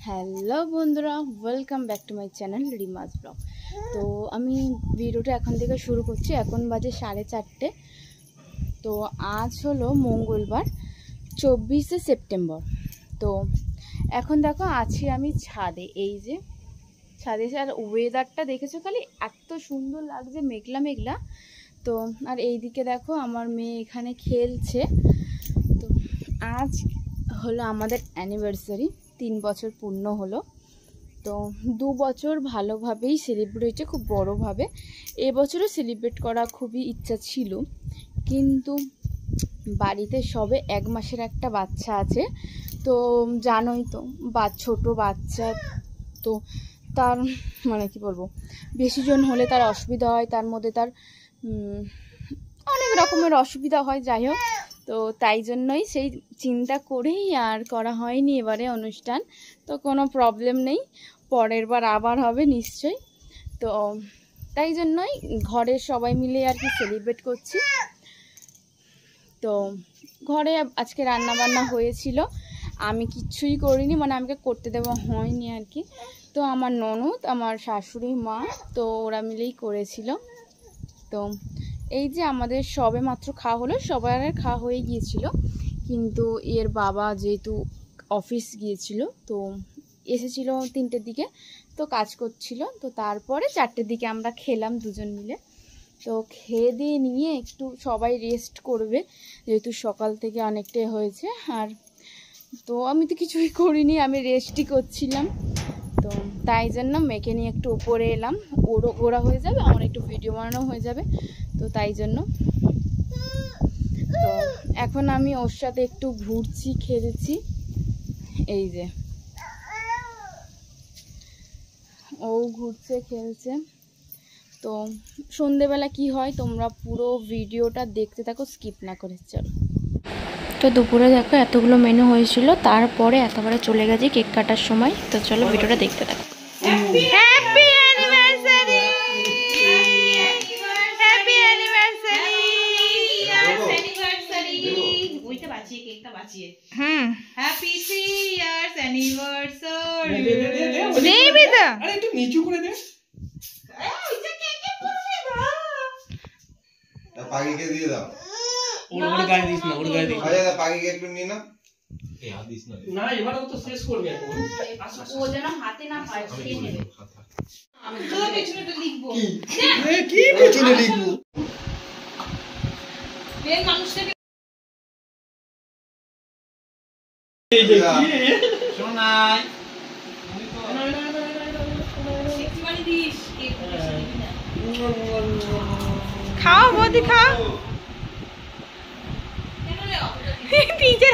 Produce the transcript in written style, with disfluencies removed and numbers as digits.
Hello বন্ধুরা, welcome back to my channel Rima's vlog. তো আমি ভিডিওটা এখন থেকে শুরু করছি। এখন বাজে 4:30। তো আজ হলো মঙ্গলবার 24শে সেপ্টেম্বর। তো এখন দেখো আছি আমি ছাদে, এই যে ছাদে। আর ওয়েদারটা দেখেছো খালি, এত সুন্দর লাগছে, মেঘলা মেঘলা। তো আর এইদিকে দেখো আমার মেয়ে এখানে খেলছে। তো আজ হলো আমাদের অ্যানিভার্সারি, 3 বছর পূর্ণ হলো। তো 2 বছর ভালোভাবেই সেলিব্রেট হয়েছে, খুব বড়োভাবে। এবছরও সেলিব্রেট করা খুবই ইচ্ছা ছিল, কিন্তু বাড়িতে সবে 1 মাসের একটা বাচ্চা আছে। তো জানোই তো, ছোটো বাচ্চা, তো তার মানে কি বলবো, বেশি জন হলে তার অসুবিধা হয়, তার মধ্যে তার অনেক রকমের অসুবিধা হয়। যাই হোক, তো তাই জন্যই সেই চিন্তা করেই আর করা হয়নি এবারে অনুষ্ঠান। তো কোনো প্রবলেম নেই, পরের বার আবার হবে নিশ্চয়ই। তো তাই জন্যই ঘরের সবাই মিলে আর কি সেলিব্রেট করছি। তো ঘরে আজকে রান্না বান্না হয়েছিল, আমি কিচ্ছুই করিনি, মানে আমাকে করতে দেওয়া হয়নি আর কি। তো আমার ননদ, আমার শাশুড়ি মা, তো ওরা মিলেই করেছিল। তো এই যে আমাদের সবে মাত্র খাওয়া হলো, সবার খাওয়া হয়ে গিয়েছিল, কিন্তু এর বাবা যেহেতু অফিস গিয়েছিল, তো এসেছিল 3টের দিকে, তো কাজ করছিল। তো তারপরে 4টের দিকে আমরা খেলাম দুজন মিলে। তো খেয়ে দিয়ে নিয়ে একটু সবাই রেস্ট করবে, যেহেতু সকাল থেকে অনেকটাই হয়েছে। আর তো আমি তো কিছুই করিনি, আমি রেস্টই করছিলাম। তো তাই জন্য মেয়েকে নিয়ে একটু উপরে এলাম, ওরা হয়ে যাবে, আমার একটু ভিডিও বানানো হয়ে যাবে। তো তাই জন্য তো এখন আমি ওর সাথে একটু ঘুরছি, খেলছি। এই যে ও ঘুরছে, খেলছে। তো সন্ধেবেলা কি হয় তোমরা পুরো ভিডিওটা দেখতে থাকো, স্কিপ না করে। চলো। তো দুপুরে দেখো এতগুলো মেনু হয়েছিল, তারপরে একেবারে চলে গেছি কেক কাটার সময়। তো চলো ভিডিওটা দেখতে থাকো। হ্যাপি অ্যানিভার্সারি, হ্যাপি অ্যানিভার্সারি, ওইটা বাঁচিয়ে কেকটা বাঁচিয়ে। Happy 3 years anniversary. দেবি তো, আরে একটু নিচু করে দে। ওইটা কেকে পড়ছে না, তা পাগিকে দিয়ে দাও। ওর গায়ে দিস না, ওর গায়ে দিস। আরে পাগিকে একটু নিয়ে না, এই হাত দিস না। না এবারে তো শেষ করবে এখন, ও যেন হাতে না পায়, খেয়ে নেবে। আমি তো পেছনেটা লিখবো। কি পেছনে লিখবো? মেন মানুষটাকে এই যে শোনাই, তুমি তো একটুখানি দিস, কেক বেশি দিবি না। খাও বৌদি, খাও। কেন রে অতটা? টিচার